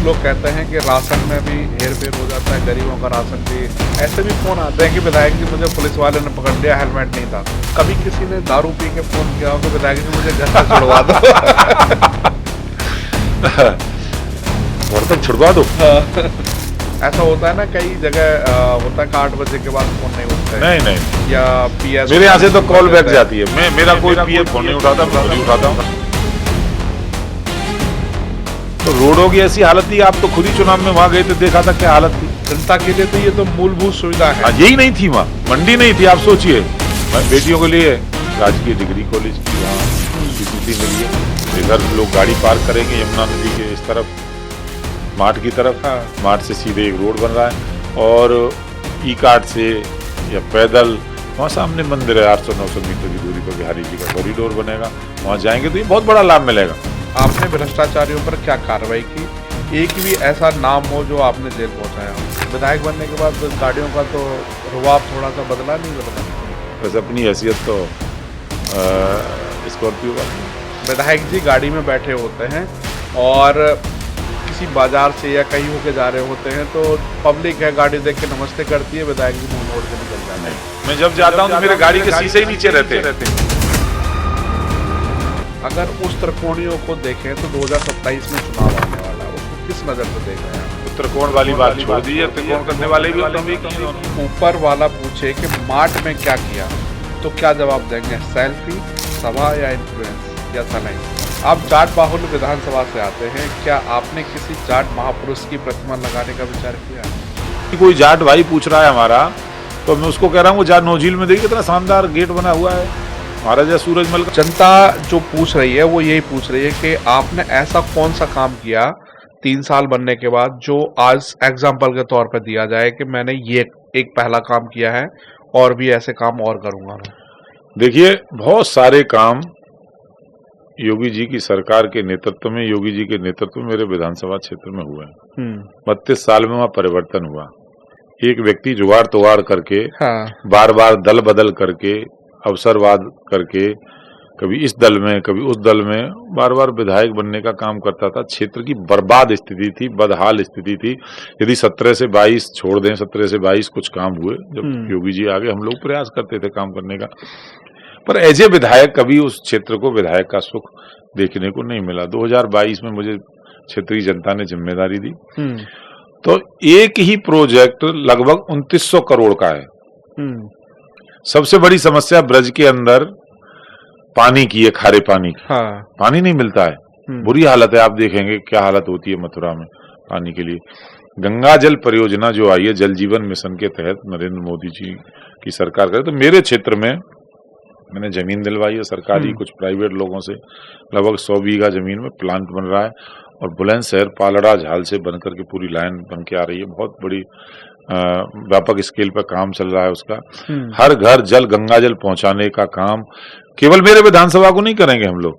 लोग कहते हैं कि राशन में भी हेर फेर हो जाता है, गरीबों का राशन भी। ऐसे भी फोन आते हैं कि विधायक जी मुझे पुलिस वाले ने पकड़ लिया, हेलमेट नहीं था। कभी किसी ने दारू पी के फोन किया हो कि विधायक जी मुझे घर तक छुड़वा दो। घर तक छुड़वा दो। ऐसा होता है ना, कई जगह होता है कि 8 बजे के बाद फोन नहीं उठते। नहीं या पीएस मेरे यहाँ से तो कॉल बैक जाती है। मेरा कोई पीएस फोन नहीं उठाता, मैं खुद ही उठाता हूँ। तो रोडों की ऐसी हालत थी, आप तो खुद ही चुनाव में वहां गए थे, देखा था क्या हालत थी। जनता के लिए तो ये तो मूलभूत सुविधा है। यही नहीं थी वहाँ, मंडी नहीं थी। आप सोचिए, बेटियों के लिए राजकीय डिग्री कॉलेज की वहाँ स्वीकृति मिली है। इधर लोग गाड़ी पार्क करेंगे यमुना नदी के इस तरफ, मार्ट की तरफ। मार्ट से सीधे एक रोड बन रहा है और ई कार्ट से या पैदल वहाँ सामने मंदिर है, 800-900 मीटर की दूरी पर बिहारी जी का कॉरिडोर बनेगा। वहाँ जाएंगे तो ये बहुत बड़ा लाभ मिलेगा। आपने भ्रष्टाचारियों पर क्या कार्रवाई की? एक भी ऐसा नाम हो जो आपने जेल पहुंचाया हो? विधायक बनने के बाद गाड़ियों का तो रुआब थोड़ा सा बदला, नहीं बदला? बस अपनी हैसियत तो स्कॉर्पियो का। विधायक जी गाड़ी में बैठे होते हैं और किसी बाजार से या कहीं होके जा रहे होते हैं तो पब्लिक है गाड़ी देख के नमस्ते करती है, विधायक जी मुंह मोड़ के निकल जाते हैं। मैं जब जाता हूँ तो मेरे गाड़ी के शीशे ही नीचे रहते हैं। अगर उस त्रिकोणियों को देखें तो 2027 में चुनाव आने वाला है, उसको किस नजर से देख रहे हैं? त्रिकोण वाली बात छोड़ दीजिए, त्रिकोण करने वाले भी ऊपर वाला पूछे कि मार्ट में क्या किया तो क्या जवाब देंगे? सेल्फी, सभा या इन्फ्लुएंस या सलाइन? आप जाट बाहुल्य विधानसभा से आते हैं, क्या आपने किसी जाट महापुरुष की प्रतिमा लगाने का विचार किया? कोई जाट भाई पूछ रहा है हमारा, तो मैं उसको कह रहा हूँ जाट नौझील में देखिए कितना शानदार गेट बना हुआ है महाराजा सूरजमल का। जनता जो पूछ रही है वो यही पूछ रही है कि आपने ऐसा कौन सा काम किया 3 साल बनने के बाद जो आज एग्जाम्पल के तौर पर दिया जाए कि मैंने ये एक पहला काम किया है और भी ऐसे काम और करूंगा मैं? देखिए, बहुत सारे काम योगी जी की सरकार के नेतृत्व में, योगी जी के नेतृत्व में मेरे विधानसभा क्षेत्र में हुए हैं। 32 साल में वहाँ परिवर्तन हुआ। एक व्यक्ति जुगाड़ तुगाड़ करके, बार बार दल बदल करके, अवसरवाद करके, कभी इस दल में कभी उस दल में, बार बार विधायक बनने का काम करता था। क्षेत्र की बर्बाद स्थिति थी, बदहाल स्थिति थी। यदि 17 से 22 छोड़ दें, 17 से 22 कुछ काम हुए। जब योगी जी आ गए हम लोग प्रयास करते थे काम करने का, पर एज ए विधायक कभी उस क्षेत्र को विधायक का सुख देखने को नहीं मिला। 2022 में मुझे क्षेत्रीय जनता ने जिम्मेदारी दी, तो एक ही प्रोजेक्ट लगभग 2900 करोड़ का है। सबसे बड़ी समस्या ब्रज के अंदर पानी की है, खारे पानी की। पानी नहीं मिलता है, बुरी हालत है। आप देखेंगे क्या हालत होती है मथुरा में पानी के लिए। गंगा जल परियोजना जो आई है जल जीवन मिशन के तहत नरेंद्र मोदी जी की सरकार करे, तो मेरे क्षेत्र में मैंने जमीन दिलवाई है सरकारी, कुछ प्राइवेट लोगों से। लगभग 100 बीघा जमीन में प्लांट बन रहा है और बुलंदशहर पालड़ा झाल से बनकर के पूरी लाइन बन के आ रही है। बहुत बड़ी व्यापक स्केल पर काम चल रहा है उसका। हर घर जल, गंगा जल पहुंचाने का काम केवल मेरे विधानसभा को नहीं करेंगे हम लोग,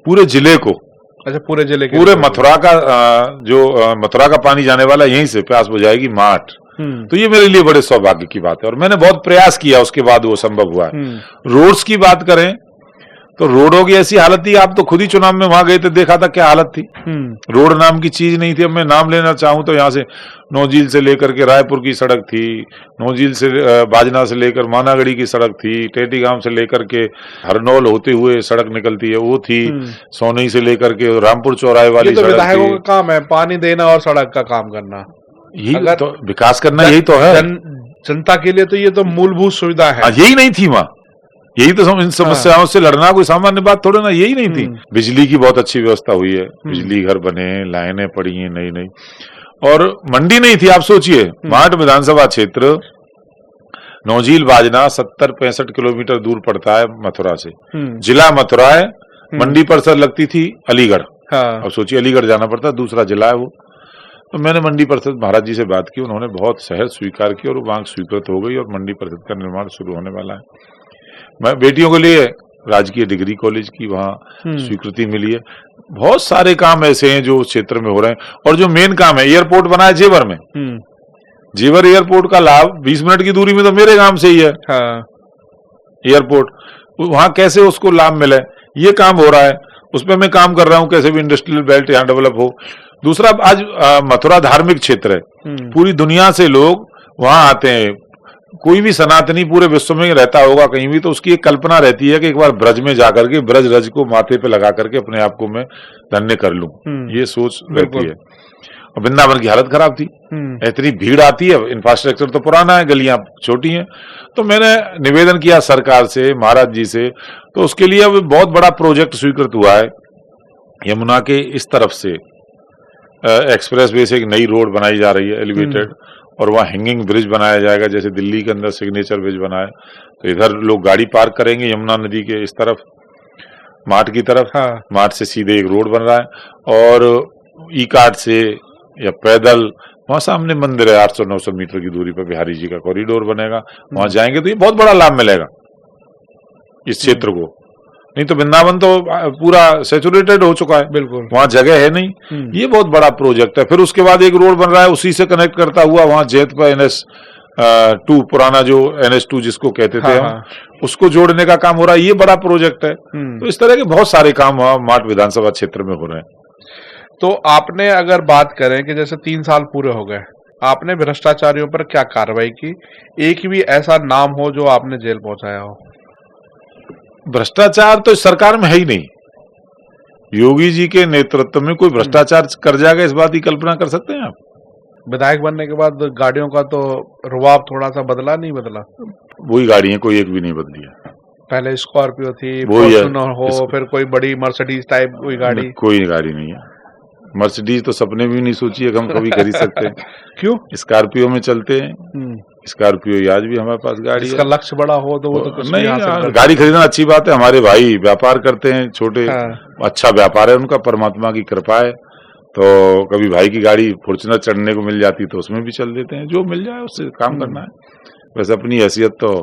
पूरे जिले को। अच्छा, पूरे जिले के, पूरे मथुरा का जो मथुरा का पानी जाने वाला यहीं से प्यास बुझाएगी मार्ट। तो ये मेरे लिए बड़े सौभाग्य की बात है और मैंने बहुत प्रयास किया, उसके बाद वो संभव हुआ है। रोड्स की बात करें तो रोडों की ऐसी हालत थी, आप तो खुद ही चुनाव में वहां गए थे, देखा था क्या हालत थी। रोड नाम की चीज नहीं थी। अब मैं नाम लेना चाहूं तो यहाँ से नौझील से लेकर के रायपुर की सड़क थी, नौझील से बाजना से लेकर मानागढ़ी की सड़क थी, टेटी गांव से लेकर के हरनौल होते हुए सड़क निकलती है वो थी, सोनई से लेकर के रामपुर चौराहे वाली सड़क। विधायकों का काम है पानी देना और सड़क का काम करना, यही तो विकास करना, यही तो है। जनता के लिए तो ये तो मूलभूत सुविधा है। यही नहीं थी वहाँ, यही तो इन समस्याओं से लड़ना कोई सामान्य बात थोड़े ना, यही नहीं थी। बिजली की बहुत अच्छी व्यवस्था हुई है, बिजली घर बने, लाइनें पड़ी हैं नई नई, और मंडी नहीं थी। आप सोचिए, मार्ट विधानसभा क्षेत्र नौझील बाजना 70-65 किलोमीटर दूर पड़ता है मथुरा से। जिला मथुरा है, मंडी परिषद लगती थी अलीगढ़। अब सोचिए अलीगढ़ जाना पड़ता, दूसरा जिला है वो। तो मैंने मंडी परिषद महाराज जी से बात की, उन्होंने बहुत सहज स्वीकार की और मांग स्वीकृत हो गई और मंडी परिषद का निर्माण शुरू होने वाला है। मैं बेटियों के लिए राजकीय डिग्री कॉलेज की वहाँ स्वीकृति मिली है। बहुत सारे काम ऐसे हैं जो क्षेत्र में हो रहे हैं। और जो मेन काम है, एयरपोर्ट बना है जेवर में। जेवर एयरपोर्ट का लाभ 20 मिनट की दूरी में तो मेरे गांव से ही है। एयरपोर्ट वहां कैसे उसको लाभ मिले, ये काम हो रहा है, उस पर मैं काम कर रहा हूँ। कैसे भी इंडस्ट्रियल बेल्ट यहाँ डेवलप हो। दूसरा, आज मथुरा धार्मिक क्षेत्र है, पूरी दुनिया से लोग वहां आते हैं। कोई भी सनातनी पूरे विश्व में रहता होगा कहीं भी, तो उसकी एक कल्पना रहती है कि एक बार ब्रज में जाकर के ब्रज रज को माथे पे लगा करके अपने आप को मैं धन्य कर लूं, ये सोच रहती है। और वृंदावन की हालत खराब थी, इतनी भीड़ आती है, इंफ्रास्ट्रक्चर तो पुराना है, गलियां छोटी हैं। तो मैंने निवेदन किया सरकार से, महाराज जी से, तो उसके लिए अब बहुत बड़ा प्रोजेक्ट स्वीकृत हुआ है। यमुना के इस तरफ से एक्सप्रेस वे से एक नई रोड बनाई जा रही है, एलिवेटेड, और वहाँ हैंगिंग ब्रिज बनाया जाएगा, जैसे दिल्ली के अंदर सिग्नेचर ब्रिज बना है। तो इधर लोग गाड़ी पार्क करेंगे यमुना नदी के इस तरफ, माठ की तरफ, माठ से सीधे एक रोड बन रहा है, और ई कार्ट से या पैदल, वहां सामने मंदिर है, 800-900 मीटर की दूरी पर बिहारी जी का कॉरिडोर बनेगा, वहां जाएंगे तो ये बहुत बड़ा लाभ मिलेगा इस क्षेत्र को। नहीं तो वृंदावन तो पूरा सैचुरेटेड हो चुका है, बिल्कुल, वहां जगह है नहीं। ये बहुत बड़ा प्रोजेक्ट है। फिर उसके बाद एक रोड बन रहा है, उसी से कनेक्ट करता हुआ वहां जैत पर NS2, पुराना जो NS2 जिसको कहते थे हम, उसको जोड़ने का काम हो रहा है। ये बड़ा प्रोजेक्ट है। तो इस तरह के बहुत सारे काम माठ विधानसभा क्षेत्र में हो रहे हैं। तो आपने अगर बात करें कि जैसे 3 साल पूरे हो गए, आपने भ्रष्टाचारियों पर क्या कार्रवाई की? एक भी ऐसा नाम हो जो आपने जेल पहुंचाया हो? भ्रष्टाचार तो इस सरकार में है ही नहीं। योगी जी के नेतृत्व में कोई भ्रष्टाचार कर जाएगा, इस बात की कल्पना कर सकते हैं आप? विधायक बनने के बाद गाड़ियों का तो रुआब थोड़ा सा बदला, नहीं बदला? वही गाड़ी है, कोई एक भी नहीं बदली है। पहले स्कॉर्पियो थी, फॉर्च्यूनर हो, फिर कोई बड़ी मर्सिडीज टाइप कोई गाड़ी? कोई गाड़ी नहीं है। मर्सिडीज तो सपने भी नहीं सोची है कि हम कभी खरीद सकते हैं। क्यों? स्कॉर्पियो में चलते हैं। स्कॉर्पियो आज भी हमारे पास गाड़ी है। इसका लक्ष्य बड़ा हो तो वो तो कुछ नहीं, गाड़ी खरीदना अच्छी बात है। हमारे भाई व्यापार करते हैं छोटे, अच्छा व्यापार है उनका, परमात्मा की कृपा है। तो कभी भाई की गाड़ी फॉर्च्यूनर चढ़ने को मिल जाती तो उसमें भी चल देते हैं, जो मिल जाए उससे काम करना है। वैसे अपनी हैसियत तो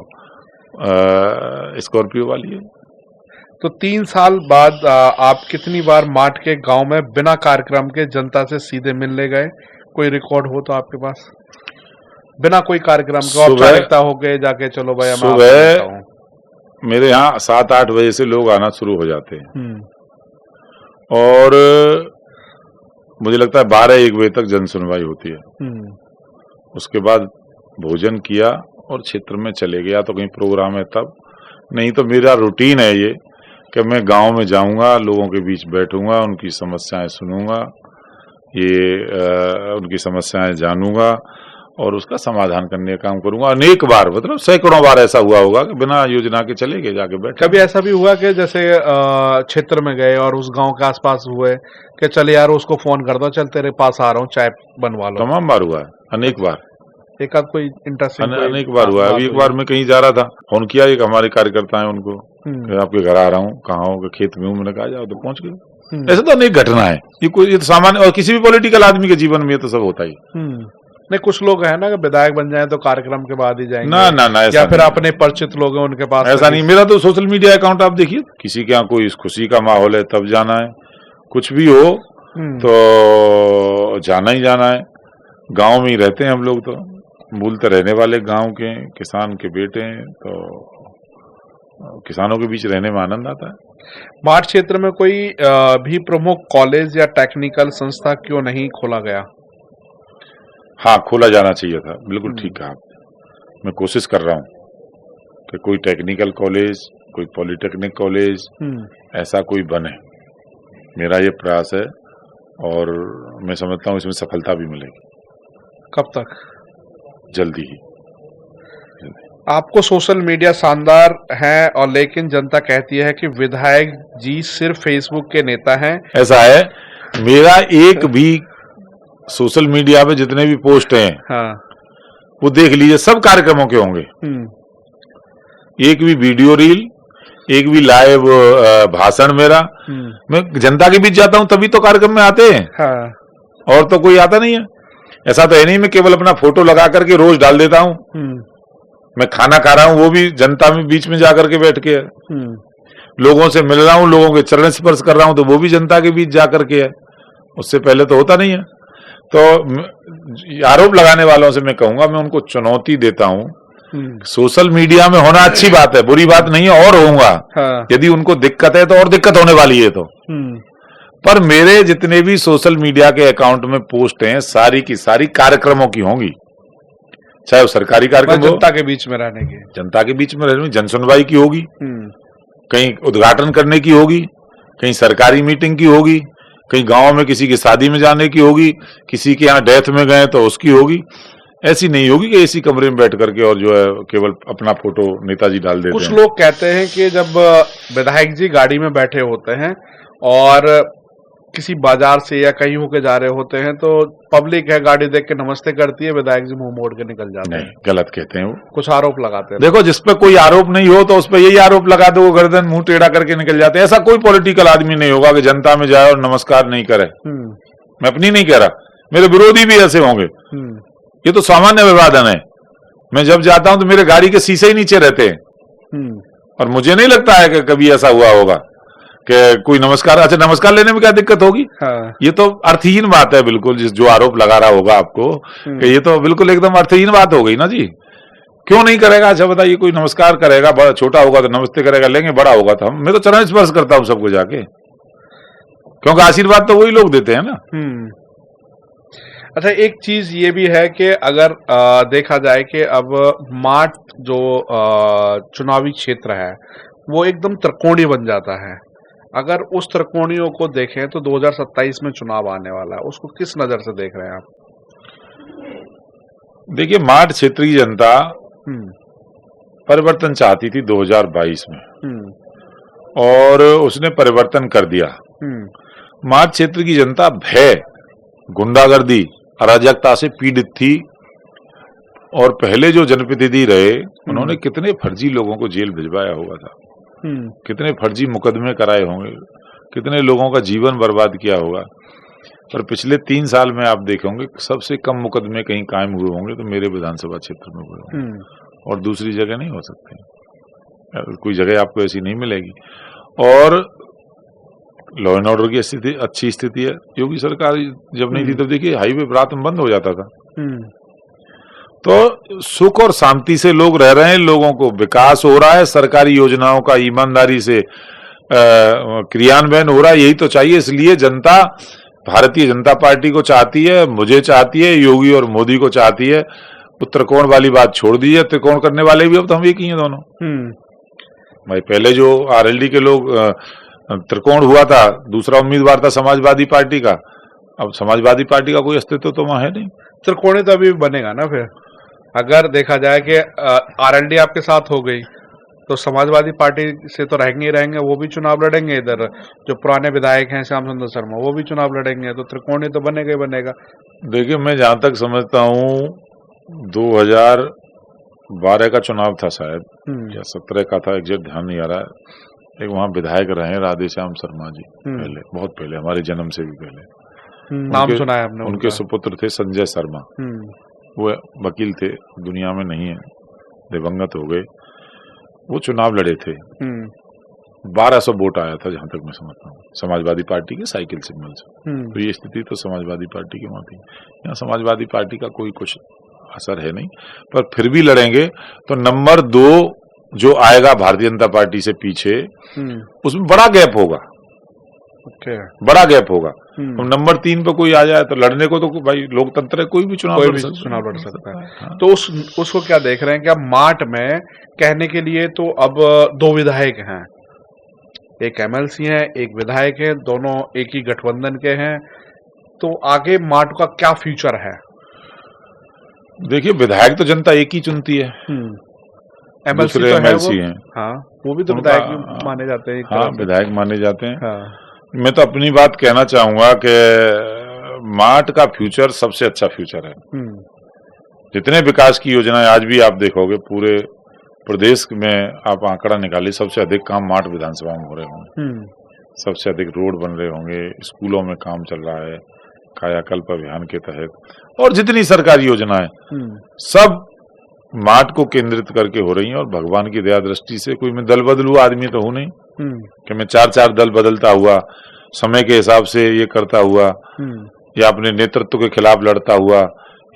स्कॉर्पियो वाली है। तो 3 साल बाद आप कितनी बार माठ के गांव में बिना कार्यक्रम के जनता से सीधे मिलने गए? कोई रिकॉर्ड हो तो आपके पास? बिना कोई कार्यक्रम के औपचारिकता हो गए जाके, चलो भाई सुबह मेरे यहाँ 7-8 बजे से लोग आना शुरू हो जाते हैं, और मुझे लगता है 12-1 बजे तक जन सुनवाई होती है। उसके बाद भोजन किया और क्षेत्र में चले गया, तो कहीं प्रोग्राम है तब, नहीं तो मेरा रूटीन है ये कि मैं गांव में जाऊंगा, लोगों के बीच बैठूंगा, उनकी समस्याएं सुनूंगा, उनकी समस्याएं जानूंगा और उसका समाधान करने का काम करूंगा। अनेक बार, मतलब सैकड़ों बार ऐसा हुआ होगा कि बिना योजना के चले गए, जाके बैठे। कभी ऐसा भी हुआ कि जैसे क्षेत्र में गए और उस गांव के आसपास हुए कि चल यार उसको फोन कर दो, चल तेरे पास आ रहा हूँ, चाय बनवा लो? तमाम बार हुआ है, अनेक बार। एक आध कोई इंटरेस्टिंग? अनेक बार हुआ है। अभी एक बार मैं कहीं जा रहा था, फोन किया एक हमारे कार्यकर्ता है उनको, आपके घर आ रहा हूँ, कहाँ हो? खेत में हूँ। मैंने कहा जाओ, तो पहुंच गए। ऐसा तो अनेक घटना है, ये तो सामान्य, और किसी भी पॉलिटिकल आदमी के जीवन में ये तो सब होता ही। नहीं, कुछ लोग है ना कि विधायक बन जाए तो कार्यक्रम के बाद ही जाएंगे, ना, या फिर अपने परिचित लोग हैं उनके पास। ऐसा नहीं, मेरा तो सोशल मीडिया अकाउंट आप देखिए, किसी के यहाँ कोई खुशी का माहौल है तब जाना है, कुछ भी हो तो जाना ही जाना है। गाँव में ही रहते हैं हम लोग, तो मूलतः रहने वाले गांव के, किसान के बेटे हैं, तो किसानों के बीच रहने में आनंद आता है। माठ क्षेत्र में कोई भी प्रमुख कॉलेज या टेक्निकल संस्था क्यों नहीं खोला गया? हाँ, खोला जाना चाहिए था, बिल्कुल ठीक कहा आपने। मैं कोशिश कर रहा हूँ कि कोई टेक्निकल कॉलेज, कोई पॉलिटेक्निक कॉलेज ऐसा कोई बने। मेरा ये प्रयास है और मैं समझता हूँ इसमें सफलता भी मिलेगी। कब तक? जल्दी ही। आपको सोशल मीडिया शानदार है, और लेकिन जनता कहती है कि विधायक जी सिर्फ फेसबुक के नेता हैं। ऐसा है, मेरा एक भी सोशल मीडिया पे जितने भी पोस्ट हैं, वो देख लीजिए, सब कार्यक्रमों के होंगे। एक भी वीडियो रील, एक भी लाइव भाषण मेरा, मैं जनता के बीच जाता हूं तभी तो कार्यक्रम में आते हैं, और तो कोई आता नहीं है। ऐसा तो है नहीं मैं केवल अपना फोटो लगा करके रोज डाल देता हूं। मैं खाना खा रहा हूं, वो भी जनता में बीच में जाकर के बैठ के है। लोगों से मिल रहा हूं, लोगों के चरण स्पर्श कर रहा हूं, तो वो भी जनता के बीच जाकर के है। उससे पहले तो होता नहीं है। तो आरोप लगाने वालों से मैं कहूंगा, मैं उनको चुनौती देता हूं, सोशल मीडिया में होना अच्छी बात है, बुरी बात नहीं है, और होऊंगा। यदि उनको दिक्कत है तो और दिक्कत होने वाली है। पर मेरे जितने भी सोशल मीडिया के अकाउंट में पोस्ट हैं सारी की सारी कार्यक्रमों की होंगी, चाहे वो सरकारी कार्यक्रम हो, जनता के बीच में रहने की, जनता के बीच में रहने, जनसुनवाई की होगी, कहीं उद्घाटन करने की होगी, कहीं सरकारी मीटिंग की होगी, कहीं गांव में किसी की शादी में जाने की होगी, किसी के यहाँ डेथ में गए तो उसकी होगी। ऐसी नहीं होगी कि इसी कमरे में बैठ करके और जो है केवल अपना फोटो नेताजी डाल देते हैं। कुछ लोग कहते हैं कि जब विधायक जी गाड़ी में बैठे होते हैं और किसी बाजार से या कहीं होके जा रहे होते हैं तो पब्लिक है गाड़ी देख के नमस्ते करती है, विधायक जी मुंह मोड़ के निकल जाते हैं। गलत कहते हैं वो, कुछ आरोप लगाते हैं। देखो जिस पे कोई आरोप नहीं हो तो उस पर यही आरोप लगा दो, वो गर्दन मुंह टेढ़ा करके निकल जाते हैं। ऐसा कोई पॉलिटिकल आदमी नहीं होगा कि जनता में जाए और नमस्कार नहीं करे। मैं अपनी नहीं कह रहा, मेरे विरोधी भी ऐसे होंगे, ये तो सामान्य विवादन है। मैं जब जाता हूं तो मेरे गाड़ी के शीशे ही नीचे रहते हैं और मुझे नहीं लगता है कि कभी ऐसा हुआ होगा कि कोई नमस्कार, अच्छा नमस्कार लेने में क्या दिक्कत होगी। हाँ। ये तो अर्थहीन बात है बिल्कुल, जिस जो आरोप लगा रहा होगा आपको कि ये तो बिल्कुल एकदम अर्थहीन बात हो गई ना जी। क्यों नहीं करेगा? अच्छा बताइए, कोई नमस्कार करेगा, बड़ा छोटा होगा तो नमस्ते करेगा, लेंगे बड़ा होगा तो हम, मैं तो चरण स्पर्श करता हूं सबको जाके, क्योंकि आशीर्वाद तो वही लोग देते हैं ना। अच्छा, एक चीज ये भी है कि अगर देखा जाए कि अब माट जो चुनावी क्षेत्र है वो एकदम त्रिकोणीय बन जाता है। अगर उस त्रिकोणियों को देखें तो 2027 में चुनाव आने वाला है, उसको किस नजर से देख रहे हैं आप? देखिए, माट क्षेत्र की जनता परिवर्तन चाहती थी 2022 में और उसने परिवर्तन कर दिया। माट क्षेत्र की जनता भय, गुंडागर्दी, अराजकता से पीड़ित थी और पहले जो जनप्रतिनिधि रहे उन्होंने कितने फर्जी लोगों को जेल भिजवाया हुआ था, कितने फर्जी मुकदमे कराए होंगे, कितने लोगों का जीवन बर्बाद किया होगा। पर पिछले 3 साल में आप देखेंगे सबसे कम मुकदमे कहीं कायम हुए होंगे तो मेरे विधानसभा क्षेत्र में हुए होंगे और दूसरी जगह नहीं हो सकते, कोई जगह आपको ऐसी नहीं मिलेगी। और लॉ एंड ऑर्डर की स्थिति अच्छी स्थिति है। योगी सरकार जब नहीं थी तब देखिए हाईवे रात में बंद हो जाता था। तो सुख और शांति से लोग रह रहे हैं, लोगों को विकास हो रहा है, सरकारी योजनाओं का ईमानदारी से क्रियान्वयन हो रहा है, यही तो चाहिए। इसलिए जनता भारतीय जनता पार्टी को चाहती है, मुझे चाहती है, योगी और मोदी को चाहती है। वो त्रिकोण वाली बात छोड़ दीजिए, त्रिकोण करने वाले भी अब तो हम एक ही हैं दोनों। भाई पहले जो आरएलडी के लोग त्रिकोण हुआ था, दूसरा उम्मीदवार था समाजवादी पार्टी का, अब समाजवादी पार्टी का कोई अस्तित्व तो वहां है नहीं। त्रिकोणीय तो अभी बनेगा ना फिर, अगर देखा जाए कि आरएलडी आपके साथ हो गई तो समाजवादी पार्टी से तो रहेंगे ही रहेंगे, वो भी चुनाव लड़ेंगे। इधर जो पुराने विधायक हैं श्याम सुंदर शर्मा वो भी चुनाव लड़ेंगे, तो त्रिकोणीय तो बनेगा ही बनेगा। देखिए, मैं जहां तक समझता हूं 2012 का चुनाव था शायद या 17 का था, एग्जैक्ट ध्यान नहीं आ रहा है। एक वहां विधायक रहे राधेश्याम शर्मा जी, पहले, बहुत पहले, हमारे जन्म से भी पहले। नाम सुना है हमने। उनके सुपुत्र थे संजय शर्मा, वो वकील थे, दुनिया में नहीं है, दिवंगत हो गए। वो चुनाव लड़े थे, 1200 वोट आया था जहां तक मैं समझता हूँ, समाजवादी पार्टी के साइकिल सिग्नल से। तो ये स्थिति तो समाजवादी पार्टी की वहां थी। यहाँ समाजवादी पार्टी का कोई कुछ असर है नहीं, पर फिर भी लड़ेंगे। तो नंबर 2 जो आएगा भारतीय जनता पार्टी से पीछे, उसमें बड़ा गैप होगा, बड़ा गैप होगा। तो नंबर 3 पे कोई आ जाए तो लड़ने को तो भाई लोकतंत्र है, कोई भी चुनाव लड़ सकता है। हाँ। तो उसको क्या देख रहे हैं कि अब माट में कहने के लिए तो अब 2 विधायक हैं, एक एमएलसी हैं, एक विधायक है, दोनों एक ही गठबंधन के हैं। तो आगे माट का क्या फ्यूचर है? देखिए, विधायक तो जनता एक ही चुनती है, एमएलसी तो एमएलसी हैं। हाँ, वो भी तो विधायक माने जाते हैं। हाँ, विधायक माने जाते हैं। हाँ। मैं तो अपनी बात कहना चाहूंगा कि माट का फ्यूचर सबसे अच्छा फ्यूचर है। जितने विकास की योजनाएं आज भी आप देखोगे पूरे प्रदेश में, आप आंकड़ा निकालिए, सबसे अधिक काम माट विधानसभा में हो रहे होंगे, सबसे अधिक रोड बन रहे होंगे, स्कूलों में काम चल रहा है, कायाकल्प अभियान के तहत, और जितनी सरकारी योजनाएं सब माट को केंद्रित करके हो रही हैं। और भगवान की दया दृष्टि से कोई मैं दल बदलू आदमी तो हूं नहीं कि मैं 4-4 दल बदलता हुआ, समय के हिसाब से ये करता हुआ, या अपने नेतृत्व के खिलाफ लड़ता हुआ,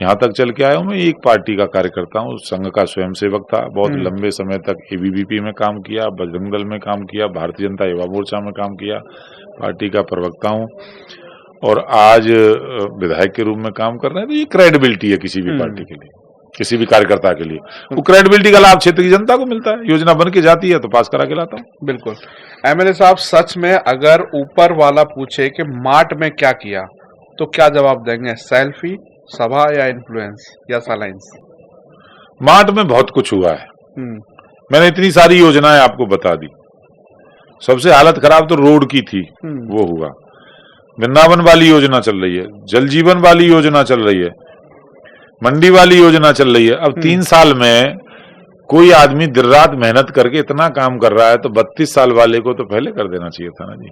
यहाँ तक चल के आया हूँ। मैं एक पार्टी का कार्यकर्ता हूँ, संघ का स्वयंसेवक था, बहुत लंबे समय तक एबीवीपी में काम किया, बजरंग दल में काम किया, भारतीय जनता युवा मोर्चा में काम किया, पार्टी का प्रवक्ता हूँ और आज विधायक के रूप में काम कर रहे हैं। तो ये क्रेडिबिलिटी है किसी भी पार्टी के लिए, किसी भी कार्यकर्ता के लिए। वो क्रेडिबिलिटी का लाभ क्षेत्र की जनता को मिलता है, योजना बन के जाती है तो पास करा के लाता हूँ। बिल्कुल। एमएलए साहब, सच में अगर ऊपर वाला पूछे कि मार्ट में क्या किया तो क्या जवाब देंगे? सेल्फी, सभा या इन्फ्लुएंस या सालाइंस? मार्ट में बहुत कुछ हुआ है। मैंने इतनी सारी योजनाएं आपको बता दी। सबसे हालत खराब तो रोड की थी, वो हुआ। वृंदावन वाली योजना चल रही है, जल जीवन वाली योजना चल रही है, मंडी वाली योजना चल रही है। अब 3 साल में कोई आदमी दिन रात मेहनत करके इतना काम कर रहा है तो 32 साल वाले को तो पहले कर देना चाहिए था ना जी।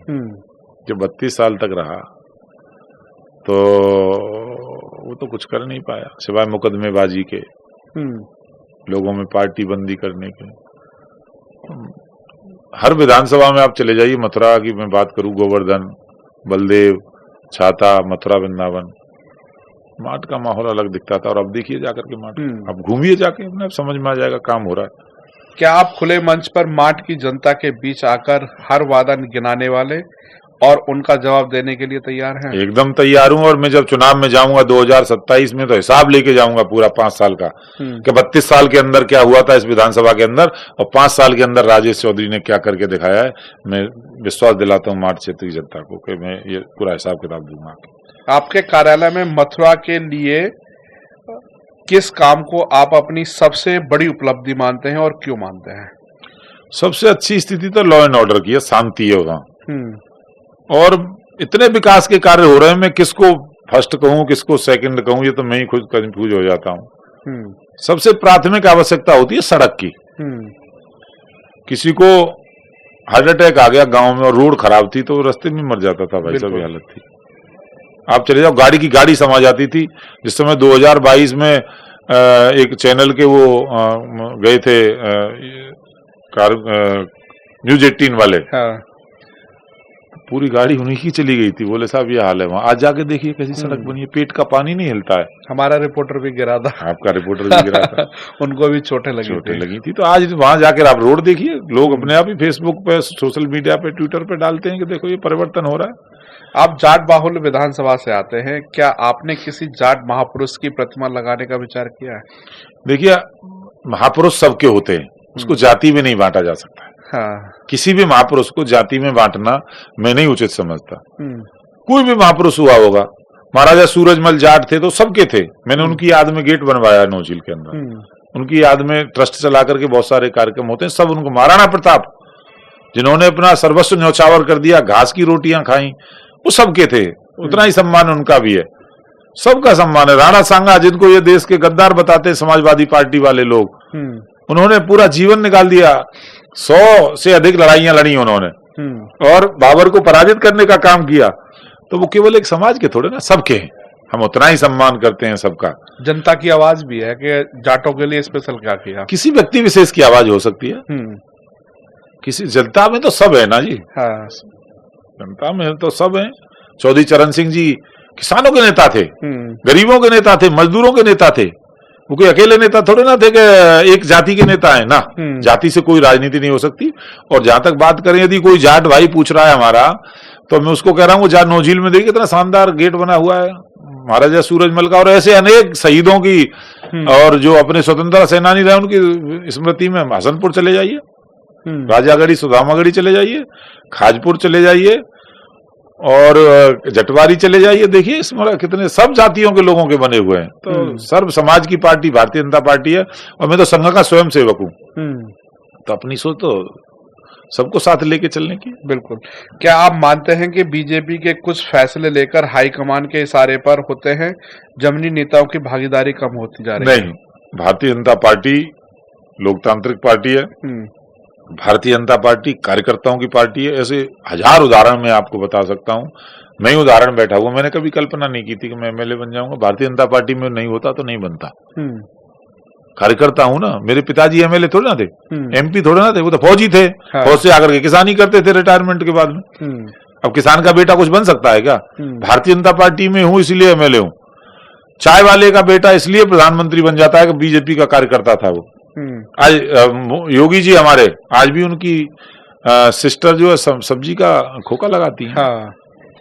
जो 32 साल तक रहा तो वो तो कुछ कर नहीं पाया सिवाय मुकदमेबाजी के, लोगों में पार्टी बंदी करने के। हर विधानसभा में आप चले जाइए, मथुरा की मैं बात करूं, गोवर्धन, बलदेव, छाता, मथुरा, वृंदावन, मार्ट का माहौल अलग दिखता था। और अब देखिए जाकर के मार्ट, अब घूमिए जाके, अपने आप समझ में आ जाएगा काम हो रहा है। क्या आप खुले मंच पर मार्ट की जनता के बीच आकर हर वादा गिनाने वाले और उनका जवाब देने के लिए तैयार हैं? एकदम तैयार हूं। और मैं जब चुनाव में जाऊंगा 2027 में तो हिसाब लेके जाऊंगा पूरा 5 साल का कि 32 साल के अंदर क्या हुआ था इस विधानसभा के अंदर और 5 साल के अंदर राजेश चौधरी ने क्या करके दिखाया है। मैं विश्वास दिलाता हूँ मार्ट क्षेत्र की जनता को कि मैं ये पूरा हिसाब किताब दूंगा। आपके कार्यालय में मथुरा के लिए किस काम को आप अपनी सबसे बड़ी उपलब्धि मानते हैं और क्यों मानते हैं? सबसे अच्छी स्थिति तो लॉ एंड ऑर्डर की है, शांति है वहां। और इतने विकास के कार्य हो रहे हैं, मैं किसको फर्स्ट कहूं किसको सेकंड कहूं, ये तो मैं ही खुद कंफ्यूज हो जाता हूं। सबसे प्राथमिक आवश्यकता होती है सड़क की। किसी को हार्ट अटैक आ गया गांव में और रोड खराब थी तो रास्ते में मर जाता था भाई साहब, हालत थी। आप चले जाओ, गाड़ी की गाड़ी समा जाती थी। जिस समय 2022 में एक चैनल के वो गए थे न्यूज 18 वाले, पूरी गाड़ी उन्हीं की चली गई थी। बोले साहब ये हाल है वहां, आज जाके देखिए कैसी सड़क बनी है, पेट का पानी नहीं हिलता है। हमारा रिपोर्टर भी गिरा था, आपका रिपोर्टर भी गिरा था उनको भी चोटें लगी थी। तो आज वहां जाकर आप रोड देखिए, लोग अपने आप ही फेसबुक पे, सोशल मीडिया पे, ट्विटर पे डालते हैं कि देखो ये परिवर्तन हो रहा है। आप जाट बाहुल्य विधानसभा से आते हैं, क्या आपने किसी जाट महापुरुष की प्रतिमा लगाने का विचार किया है? देखिए, महापुरुष सबके होते हैं, उसको जाति में नहीं बांटा जा सकता। किसी भी महापुरुष को जाति में बांटना मैं नहीं उचित समझता। कोई भी महापुरुष हुआ होगा, महाराजा सूरजमल जाट थे तो सबके थे। मैंने उनकी याद में गेट बनवाया नौझील के अंदर, उनकी याद में ट्रस्ट चला करके बहुत सारे कार्यक्रम होते हैं, सब उनको। महाराणा प्रताप जिन्होंने अपना सर्वस्व न्यौछावर कर दिया, घास की रोटियां खाई, वो सबके थे, उतना ही सम्मान उनका भी है, सबका सम्मान है। राणा सांगा जिनको ये देश के गद्दार बताते हैं समाजवादी पार्टी वाले लोग, उन्होंने पूरा जीवन निकाल दिया, 100 से अधिक लड़ाइयां लड़ी उन्होंने और बाबर को पराजित करने का काम किया। तो वो केवल एक समाज के थोड़े ना, सबके हैं, हम उतना ही सम्मान करते हैं सबका। जनता की आवाज भी है कि जाटों के लिए स्पेशल क्या किया। किसी व्यक्ति विशेष की आवाज हो सकती है, किसी जनता में तो सब है ना जी। जनता में तो सब है। चौधरी चरण सिंह जी किसानों के नेता थे, गरीबों के नेता थे, मजदूरों के नेता थे। वो कोई अकेले नेता थोड़े ना थे कि एक जाति के नेता है ना। जाति से कोई राजनीति नहीं हो सकती। और जहां तक बात करें, यदि कोई जाट भाई पूछ रहा है हमारा, तो मैं उसको कह रहा हूँ जाट नौझील में देखिए कितना शानदार गेट बना हुआ है महाराजा सूरजमल का, और ऐसे अनेक शहीदों की और जो अपने स्वतंत्रता सेनानी रहे उनकी स्मृति में हसनपुर चले जाइए, राजागढ़ी, सुदामागढ़ी चले जाइए, खाजपुर चले जाइए और जटवारी चले जाइए, देखिए इसमें कितने सब जातियों के लोगों के बने हुए हैं। तो सर्व समाज की पार्टी भारतीय जनता पार्टी है और मैं तो संघ का स्वयं सेवक हूँ। तो अपनी सोच तो सबको साथ लेके चलने की। बिल्कुल। क्या आप मानते हैं कि बीजेपी के कुछ फैसले लेकर हाईकमान के इशारे पर होते हैं, जमीनी नेताओं की भागीदारी कम होती जा रही है? नहीं, भारतीय जनता पार्टी लोकतांत्रिक पार्टी है, भारतीय जनता पार्टी कार्यकर्ताओं की पार्टी है। ऐसे हजार उदाहरण मैं आपको बता सकता हूं। मैं ही उदाहरण बैठा हुआ, मैंने कभी कल्पना नहीं की थी कि मैं एमएलए बन जाऊंगा। भारतीय जनता पार्टी में नहीं होता तो नहीं बनता। कार्यकर्ता हूं ना, मेरे पिताजी एमएलए थोड़े ना थे, एमपी थोड़े ना थे, वो तो फौजी थे। फौज से आकर के किसानी करते थे रिटायरमेंट के बाद में। अब किसान का बेटा कुछ बन सकता है क्या? भारतीय जनता पार्टी में हूं इसलिए एमएलए हूं। चाय वाले का बेटा इसलिए प्रधानमंत्री बन जाता है कि बीजेपी का कार्यकर्ता था वो। आज योगी जी हमारे आज भी उनकी सिस्टर जो है सब्जी का खोखा लगाती है, हाँ,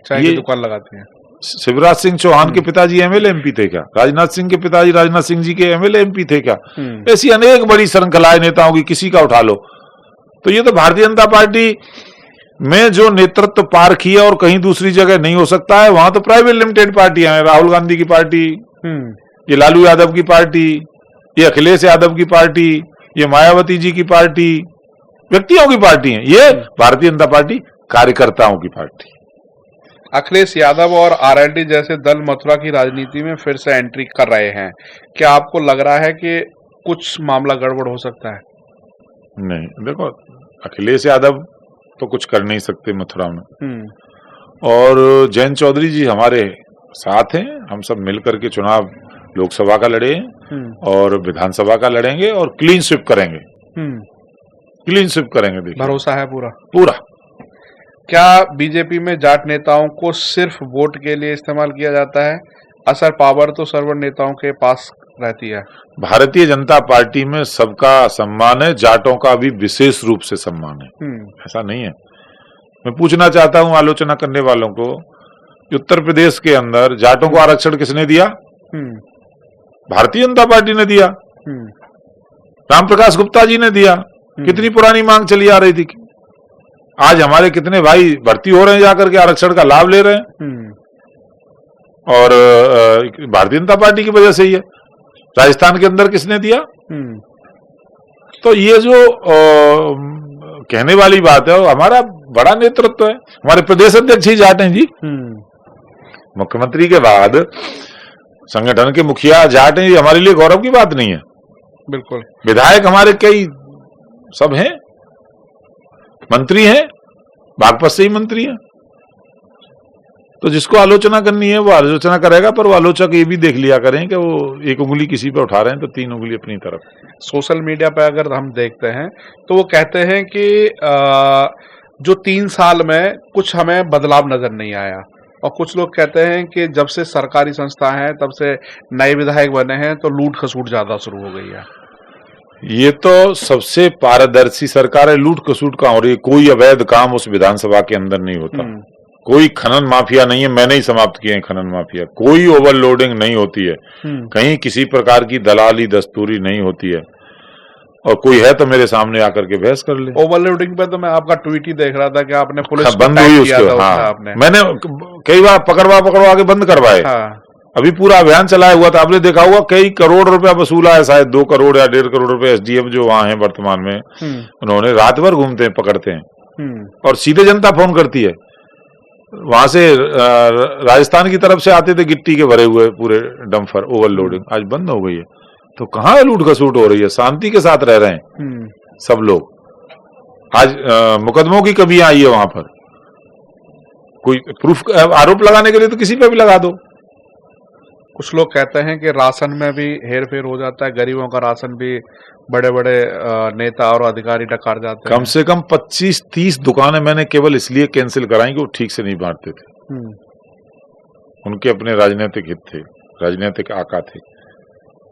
चाय की दुकान लगाती है। शिवराज सिंह चौहान के पिताजी एमएलए एमपी थे क्या? राजनाथ सिंह के पिताजी राजनाथ सिंह जी के एमएलए एमपी थे क्या? ऐसी अनेक बड़ी श्रृंखलाएं नेताओं की, किसी का उठा लो। तो ये तो भारतीय जनता पार्टी में जो नेतृत्व पार किया और कहीं दूसरी जगह नहीं हो सकता है, वहां तो प्राइवेट लिमिटेड पार्टियां हैं। राहुल गांधी की पार्टी, ये लालू यादव की पार्टी, ये अखिलेश यादव की पार्टी, ये मायावती जी की पार्टी, व्यक्तियों की पार्टी है। ये भारतीय जनता पार्टी कार्यकर्ताओं की पार्टी। अखिलेश यादव और आरएलडी जैसे दल मथुरा की राजनीति में फिर से एंट्री कर रहे हैं। क्या आपको लग रहा है कि कुछ मामला गड़बड़ हो सकता है? नहीं, देखो अखिलेश यादव तो कुछ कर नहीं सकते मथुरा में, और जयंत चौधरी जी हमारे साथ हैं। हम सब मिलकर के चुनाव लोकसभा का लड़े और विधानसभा का लड़ेंगे और क्लीन स्वीप करेंगे। क्लीन स्वीप करेंगे, देखिए भरोसा है पूरा पूरा। क्या बीजेपी में जाट नेताओं को सिर्फ वोट के लिए इस्तेमाल किया जाता है? असर पावर तो सर्व नेताओं के पास रहती है। भारतीय जनता पार्टी में सबका सम्मान है, जाटों का भी विशेष रूप से सम्मान है, ऐसा नहीं है। मैं पूछना चाहता हूं आलोचना करने वालों को, उत्तर प्रदेश के अंदर जाटों को आरक्षण किसने दिया? भारतीय जनता पार्टी ने दिया, रामप्रकाश गुप्ता जी ने दिया। कितनी पुरानी मांग चली आ रही थी। आज हमारे कितने भाई भर्ती हो रहे हैं, जाकर के आरक्षण का लाभ ले रहे हैं, और भारतीय जनता पार्टी की वजह से ही है। राजस्थान के अंदर किसने दिया? तो ये जो कहने वाली बात है, हमारा बड़ा नेतृत्व है। हमारे प्रदेश अध्यक्ष ही जाट हैं जी, मुख्यमंत्री के बाद संगठन के मुखिया जाट हैं। ये हमारे लिए गौरव की बात नहीं है? बिल्कुल। विधायक हमारे कई सब हैं, मंत्री हैं, बागपत से ही मंत्री हैं। तो जिसको आलोचना करनी है वो आलोचना करेगा, पर वो आलोचक ये भी देख लिया करें कि वो एक उंगली किसी पे उठा रहे हैं तो तीन उंगली अपनी तरफ। सोशल मीडिया पे अगर हम देखते हैं तो वो कहते हैं कि जो 3 साल में कुछ हमें बदलाव नजर नहीं आया, और कुछ लोग कहते हैं कि जब से सरकारी संस्था है तब से नए विधायक बने हैं तो लूट खसूट ज्यादा शुरू हो गई है। ये तो सबसे पारदर्शी सरकार है, लूट खसूट का हो रही है। कोई अवैध काम उस विधानसभा के अंदर नहीं होता, कोई खनन माफिया नहीं है, मैंने ही समाप्त किए हैं खनन माफिया। कोई ओवरलोडिंग नहीं होती है, कहीं किसी प्रकार की दलाली दस्तूरी नहीं होती है, और कोई है तो मेरे सामने आकर के बहस कर ले। ओवरलोडिंग पे तो मैं आपका ट्वीट ही देख रहा था कि आपने पुलिस बंद हुई उसको। आपने मैंने कई बार पकड़वा के बंद करवाए। अभी पूरा अभियान चलाया हुआ था, आपने देखा होगा, कई करोड़ रुपया वसूला है, शायद 2 करोड़ या 1.5 करोड़ रुपए। एसडीएम जो वहां है वर्तमान में, उन्होंने रात भर घूमते हैं, पकड़ते हैं, और सीधे जनता फोन करती है। वहां से राजस्थान की तरफ से आते थे गिट्टी के भरे हुए पूरे डंपर, ओवरलोडिंग आज बंद हो गई है। तो कहाँ लूट खसूट हो रही है? शांति के साथ रह रहे हैं सब लोग। आज मुकदमों की कमी आई है वहां पर। कोई प्रूफ आरोप लगाने के लिए तो किसी पे भी लगा दो। कुछ लोग कहते हैं कि राशन में भी हेर फेर हो जाता है, गरीबों का राशन भी बड़े बड़े नेता और अधिकारी डकार जाते हैं। कम से कम 25-30 दुकानें मैंने केवल इसलिए कैंसिल कराई कि वो ठीक से नहीं बांटते थे। उनके अपने राजनीतिक हित थे, राजनीतिक आका थे,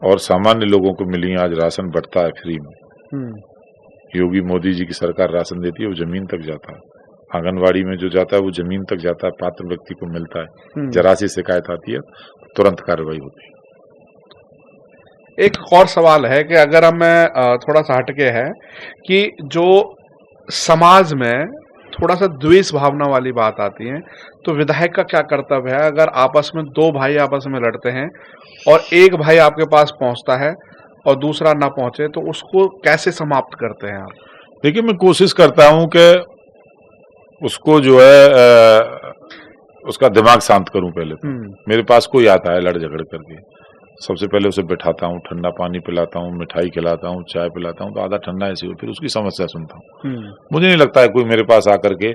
और सामान्य लोगों को मिली। आज राशन बढ़ता है फ्री में। योगी मोदी जी की सरकार राशन देती है, वो जमीन तक जाता है। आंगनवाड़ी में जो जाता है वो जमीन तक जाता है, पात्र व्यक्ति को मिलता है। जरा सी शिकायत आती है तुरंत कार्रवाई होती है। एक और सवाल है कि अगर हम थोड़ा सा हटके है कि जो समाज में थोड़ा सा द्वेष भावना वाली बात आती है, तो विधायक का क्या कर्तव्य है? अगर आपस में 2 भाई आपस में लड़ते हैं और एक भाई आपके पास पहुंचता है और दूसरा ना पहुंचे, तो उसको कैसे समाप्त करते हैं आप? देखिए, मैं कोशिश करता हूं कि उसको जो है उसका दिमाग शांत करूं। पहले तो मेरे पास कोई आता है लड़ झगड़ करके, सबसे पहले उसे बैठाता हूं, ठंडा पानी पिलाता हूं, मिठाई खिलाता हूं, चाय पिलाता हूं, तो आधा ठंडा ऐसे हो, फिर उसकी समस्या सुनता हूं। मुझे नहीं लगता है कोई मेरे पास आकर के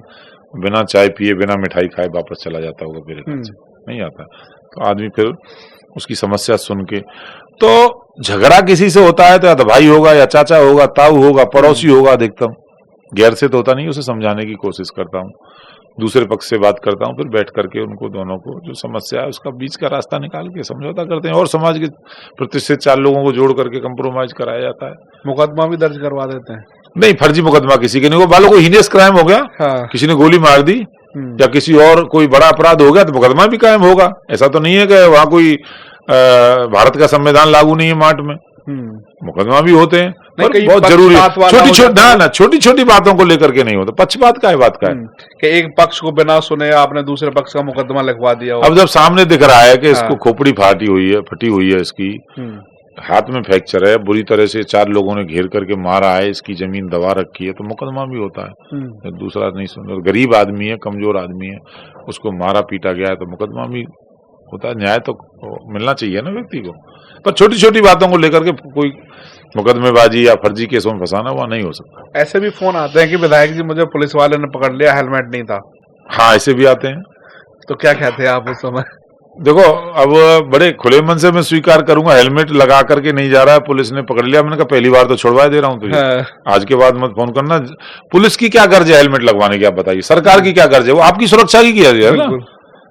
बिना चाय पिए बिना मिठाई खाए वापस चला जाता होगा मेरे घर से, नहीं आता। तो आदमी फिर उसकी समस्या सुन के, तो झगड़ा किसी से होता है तो या तो भाई होगा या चाचा होगा, ताऊ होगा, पड़ोसी होगा, अधिकतम गैर से तो होता नहीं। उसे समझाने की कोशिश करता हूँ, दूसरे पक्ष से बात करता हूँ, फिर बैठ करके उनको दोनों को जो समस्या है उसका बीच का रास्ता निकाल के समझौता करते हैं और समाज के प्रतिष्ठित 4 लोगों को जोड़ करके कंप्रोमाइज कराया जाता है। मुकदमा भी दर्ज करवा देते हैं? नहीं, फर्जी मुकदमा किसी के नहीं, वो वालों को हीनियस क्राइम हो गया, हाँ। किसी ने गोली मार दी या किसी और कोई बड़ा अपराध हो गया तो मुकदमा भी कायम होगा। ऐसा तो नहीं है कि वहां कोई भारत का संविधान लागू नहीं है मार्ट में, मुकदमा भी होते हैं, पर बहुत जरूरी है। छोटी छोटी बातों को लेकर के नहीं होता, पक्षपात का है, बात का है कि एक पक्ष को बिना सुने आपने दूसरे पक्ष का मुकदमा लिखवा दिया हो। अब जब सामने दिख रहा है कि इसको खोपड़ी फटी हुई है, इसकी हाथ में फ्रैक्चर है, बुरी तरह से 4 लोगों ने घेर करके मारा है, इसकी जमीन दबा रखी है, तो मुकदमा भी होता है। दूसरा नहीं सुन, गरीब आदमी है, कमजोर आदमी है, उसको मारा पीटा गया है तो मुकदमा भी होता है। न्याय तो मिलना चाहिए ना व्यक्ति को, पर छोटी छोटी बातों को लेकर के कोई मुकदमेबाजी या फर्जी केसों में फंसाना वह नहीं हो सकता। ऐसे भी फोन आते हैं कि विधायक जी मुझे पुलिस वाले ने पकड़ लिया, हेलमेट नहीं था। हाँ, ऐसे भी आते हैं। तो क्या कहते हैं आप उस समय? देखो, अब बड़े खुले मन से मैं स्वीकार करूंगा, हेलमेट लगा करके नहीं जा रहा है, पुलिस ने पकड़ लिया, मैंने कहा पहली बार तो छुड़वा दे रहा हूं तुझे, आज के बाद मत फोन करना। पुलिस की क्या गर्ज है हेलमेट लगवाने की, आप बताइए। सरकार की क्या गर्ज है? वो आपकी सुरक्षा की किया है ना,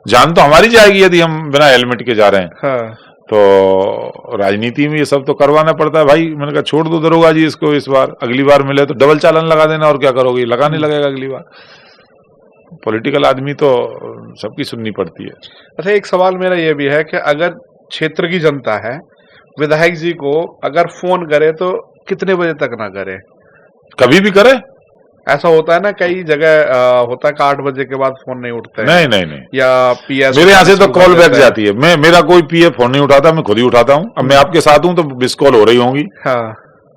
जान तो हमारी जाएगी यदि हम बिना हेलमेट के जा रहे हैं। तो राजनीति में ये सब तो करवाना पड़ता है भाई। मैंने कहा छोड़ दो दरोगा जी इसको, इस बार, अगली बार मिले तो डबल चालान लगा देना, और क्या करोगे, लगाने लगेगा अगली बार। पॉलिटिकल आदमी तो सबकी सुननी पड़ती है। अच्छा, एक सवाल मेरा ये भी है कि अगर क्षेत्र की जनता है, विधायक जी को अगर फोन करे तो कितने बजे तक ना करे? कभी भी करे। ऐसा होता है ना, कई जगह होता है कि 8 बजे के बाद फोन नहीं उठता है। नहीं। या पीएस मेरे यहाँ से तो कॉल बैक जाती है। मेरा कोई पीए फोन नहीं उठाता, मैं खुद ही उठाता हूँ। अब मैं आपके साथ हूँ तो मिस कॉल हो रही होंगी। हाँ,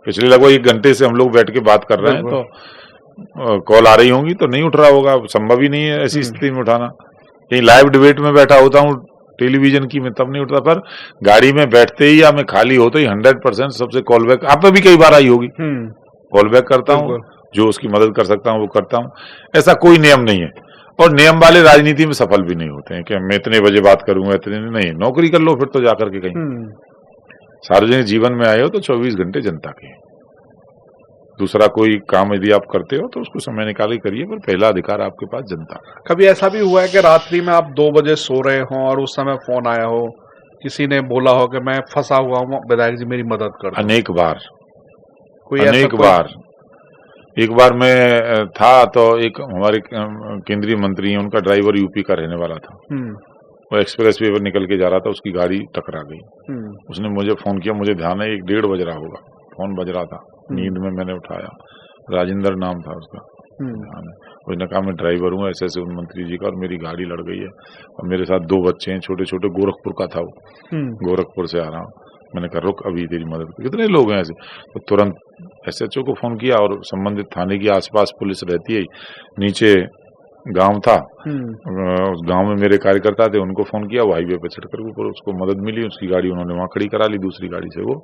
पिछले लगभग 1 घंटे से हम लोग बैठ के बात कर रहे हैं, तो कॉल आ रही होंगी तो नहीं उठ रहा होगा। संभव ही नहीं है ऐसी स्थिति में उठाना। कहीं लाइव डिबेट में बैठा होता हूँ टेलीविजन की में, तब नहीं उठता, पर गाड़ी में बैठते ही या मैं खाली होते ही 100% सबसे कॉल बैक। आप पे भी कई बार आई होगी, कॉल बैक करता हूँ, जो उसकी मदद कर सकता हूँ वो करता हूँ। ऐसा कोई नियम नहीं है, और नियम वाले राजनीति में सफल भी नहीं होते हैं कि मैं इतने बजे बात करूंगा, इतने नहीं। नौकरी कर लो फिर तो जाकर के कहीं। सार्वजनिक जीवन में आए हो तो 24 घंटे जनता के। दूसरा कोई काम यदि आप करते हो तो उसको समय निकाल के करिए, पर पहला अधिकार आपके पास जनता का। कभी ऐसा भी हुआ है कि रात्रि में आप 2 बजे सो रहे हो और उस समय फोन आया हो, किसी ने बोला हो कि मैं फंसा हुआ हूँ, विधायक जी मेरी मदद कर दो? अनेक बार। एक बार मैं था तो एक हमारे केंद्रीय मंत्री हैं, उनका ड्राइवर यूपी का रहने वाला था। वो एक्सप्रेस वे पर निकल के जा रहा था, उसकी गाड़ी टकरा गई। उसने मुझे फोन किया, मुझे ध्यान है 1-1:30 बज रहा होगा, फोन बज रहा था, नींद में मैंने उठाया। राजेंद्र नाम था उसका, उसने कहा मैं ड्राइवर हूँ ऐसे उन मंत्री जी का, और मेरी गाड़ी लड़ गई है, और मेरे साथ 2 बच्चे हैं छोटे छोटे, गोरखपुर का था वो, गोरखपुर से आ रहा हूँ। मैंने कहा रुक, अभी तेरी मदद। कितने लोग हैं ऐसे? तो तुरंत SHO को फोन किया, और संबंधित थाने के आसपास पुलिस रहती है, नीचे गांव था, उस गांव में मेरे कार्यकर्ता थे, उनको फोन किया, वो हाईवे पे चढ़कर ऊपर उसको मदद मिली, उसकी गाड़ी उन्होंने वहां खड़ी करा ली, दूसरी गाड़ी से वो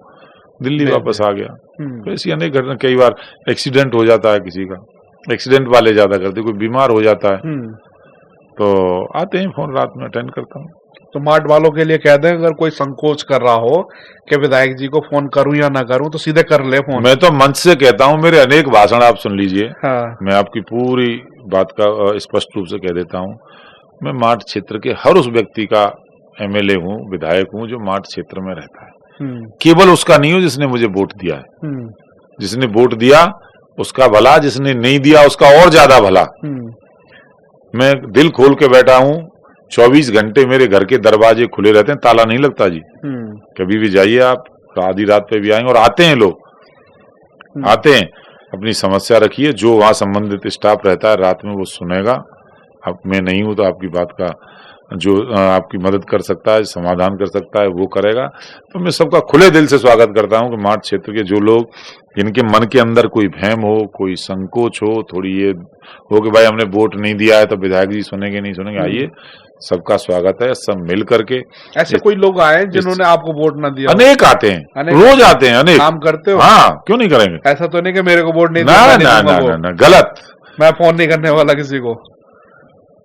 दिल्ली वापस आ गया। तो ऐसी अनेक घटना। कई बार एक्सीडेंट हो जाता है किसी का, एक्सीडेंट वाले ज्यादा करते, कोई बीमार हो जाता है तो आते हैं फोन, रात में अटेंड करता हूँ। तो मार्ट वालों के लिए कह दें, अगर कोई संकोच कर रहा हो कि विधायक जी को फोन करूं या ना करूं, तो सीधे कर ले फोन। मैं तो मंच से कहता हूं, मेरे अनेक भाषण आप सुन लीजिए। हाँ। मैं आपकी पूरी बात का स्पष्ट रूप से कह देता हूं, मैं मार्ट क्षेत्र के हर उस व्यक्ति का MLA हूं, विधायक हूं, जो मार्ट क्षेत्र में रहता है। केवल उसका नहीं हो जिसने मुझे वोट दिया है। जिसने वोट दिया उसका भला, जिसने नहीं दिया उसका और ज्यादा भला। मैं दिल खोल के बैठा हूं, 24 घंटे मेरे घर के दरवाजे खुले रहते हैं, ताला नहीं लगता जी। कभी भी जाइए आप, आधी रात पे भी आएंगे, और आते हैं लोग, आते हैं, अपनी समस्या रखिए, जो वहां संबंधित स्टाफ रहता है रात में वो सुनेगा। अब मैं नहीं हूं तो आपकी बात का जो आपकी मदद कर सकता है, समाधान कर सकता है, वो करेगा। तो मैं सबका खुले दिल से स्वागत करता हूं कि मार्ट क्षेत्र के जो लोग, जिनके मन के अंदर कोई भ्रम हो, कोई संकोच हो, थोड़ी ये हो कि भाई हमने वोट नहीं दिया है तो विधायक जी सुनेंगे नहीं सुनेंगे, आइए, सबका स्वागत है, सब मिल करके। ऐसे कोई लोग आए जिन्होंने आपको वोट ना दिया? अनेक आते हैं, रोज आते हैं, अनेक। काम करते हो? हाँ, क्यों नहीं करेंगे? ऐसा तो नहीं कि मेरे को वोट नहीं दिया, ना, गलत। मैं फोन नहीं करने वाला किसी को,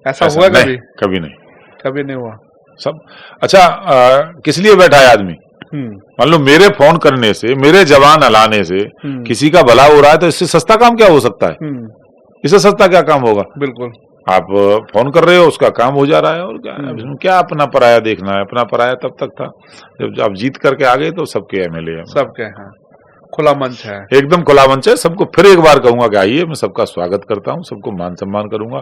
ऐसा हुआ कभी? कभी नहीं, कभी नहीं हुआ। सब अच्छा, किस लिए बैठा है आदमी? मान लो मेरे फोन करने से, मेरे जवान हलाने से किसी का भला हो रहा है, तो इससे सस्ता काम क्या हो सकता है? इससे सस्ता क्या काम होगा? बिल्कुल। आप फोन कर रहे हो, उसका काम हो जा रहा है। और क्या है, इसमें क्या अपना पराया देखना है? अपना पराया तब तक था जब आप जीत करके आ गए तो सबके एमएलए हैं, सबके हैं, खुला मंच है, एकदम खुला मंच है। सबको फिर एक बार कहूंगा कि आइए, मैं सबका स्वागत करता हूं, सबको मान सम्मान करूंगा।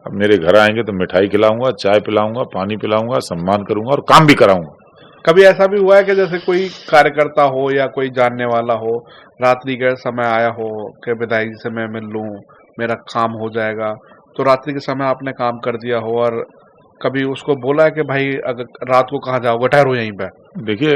अब मेरे घर आएंगे तो मिठाई खिलाऊंगा, चाय पिलाऊंगा, पानी पिलाऊंगा, सम्मान करूंगा और काम भी कराऊंगा। कभी ऐसा भी हुआ है कि जैसे कोई कार्यकर्ता हो या कोई जानने वाला हो, रात्रि के समय आया हो कि विधायक जी से मैं मिल लूं, मेरा काम हो जाएगा, तो रात्रि के समय आपने काम कर दिया हो और कभी उसको बोला है कि भाई अगर रात को कहाँ जाओगे, ठहरो यहीं पे? देखिए,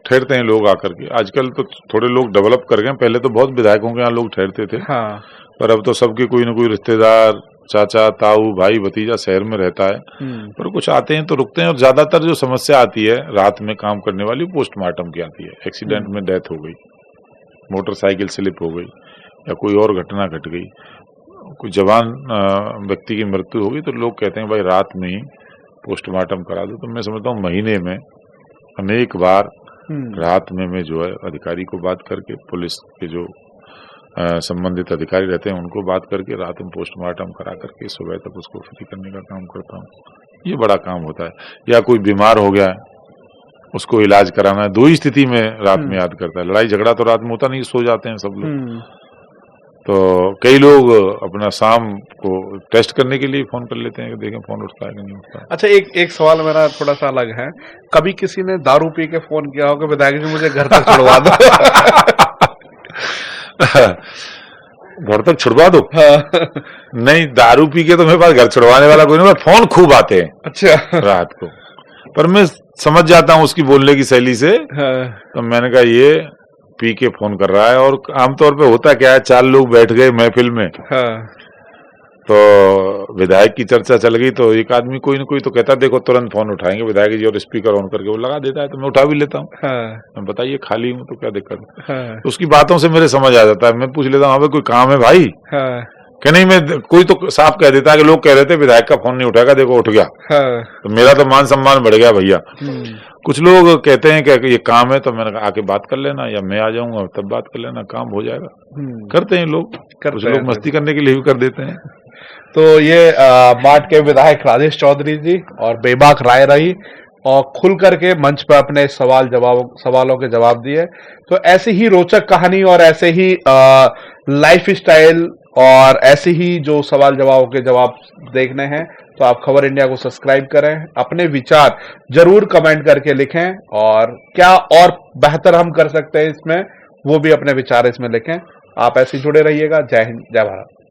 ठहरते हैं लोग आकर के। आजकल तो थोड़े लोग डेवलप कर गए, पहले तो बहुत विधायकों के यहाँ लोग ठहरते थे। हाँ। पर अब तो सबके कोई न कोई रिश्तेदार, चाचा, ताऊ, भाई, भतीजा शहर में रहता है, पर कुछ आते हैं तो रुकते हैं। और ज्यादातर जो समस्या आती है रात में काम करने वाली, पोस्टमार्टम की आती है। एक्सीडेंट में डेथ हो गई, मोटरसाइकिल स्लिप हो गई या कोई और घटना घट गई, कोई जवान व्यक्ति की मृत्यु हो गई, तो लोग कहते हैं भाई रात में ही पोस्टमार्टम करा दो। तो मैं समझता हूँ महीने में अनेक बार रात में मैं जो है अधिकारी को बात करके, पुलिस के जो संबंधित अधिकारी रहते हैं उनको बात करके रात में पोस्टमार्टम करा करके सुबह तक उसको फ्री करने का काम करता हूँ। ये बड़ा काम होता है। या कोई बीमार हो गया है, उसको इलाज कराना है, दो ही स्थिति में रात में याद करता है। लड़ाई झगड़ा तो रात में होता नहीं, सो जाते हैं सब लोग। तो कई लोग अपना शाम को टेस्ट करने के लिए फोन कर लेते हैं कि देखें फोन उठता है कि नहीं उठता। अच्छा, एक सवाल मेरा थोड़ा सा अलग है। कभी किसी ने दारू पी के फोन किया हो कि विधायक जी मुझे घर तक छुड़वा दो? घर तक छुड़वा दो? हाँ। नहीं, दारू पी के तो मेरे पास घर छुड़वाने वाला कोई नहीं, फोन खूब आते हैं। अच्छा। रात को, पर मैं समझ जाता हूँ उसकी बोलने की शैली से। तो मैंने कहा ये पी के फोन कर रहा है। और आमतौर पे होता क्या है, 4 लोग बैठ गए महफिल में, तो विधायक की चर्चा चल गई, तो एक आदमी कोई ना कोई तो कहता है देखो तुरंत फोन उठाएंगे विधायक जी, और स्पीकर ऑन करके वो लगा देता है, तो मैं उठा भी लेता हूँ। मैं बताइए खाली हूँ तो क्या दिक्कत है? तो उसकी बातों से मेरे समझ आ जाता है। मैं पूछ लेता हूँ कोई काम है भाई? कि नहीं, मैं कोई तो साफ कह देता है कि लोग कह रहे थे विधायक का फोन नहीं उठाएगा, देखो उठ गया। तो मेरा तो मान सम्मान बढ़ गया भैया। कुछ लोग कहते हैं कि ये काम है, तो मैंने आके बात कर लेना, या मैं आ जाऊंगा तब बात कर लेना, काम हो जाएगा। करते हैं लोग, कुछ लोग मस्ती करने के लिए भी कर देते हैं। तो ये माट के विधायक राजेश चौधरी जी और बेबाक राय रही, और खुल करके मंच पर अपने सवालों के जवाब दिए। तो ऐसी ही रोचक कहानी और ऐसे ही लाइफ स्टाइल और ऐसे ही जो सवाल जवाबों के जवाब देखने हैं तो आप खबर इंडिया को सब्सक्राइब करें। अपने विचार जरूर कमेंट करके लिखें, और क्या और बेहतर हम कर सकते हैं इसमें, वो भी अपने विचार इसमें लिखें। आप ऐसे जुड़े रहिएगा। जय हिंद, जय भारत।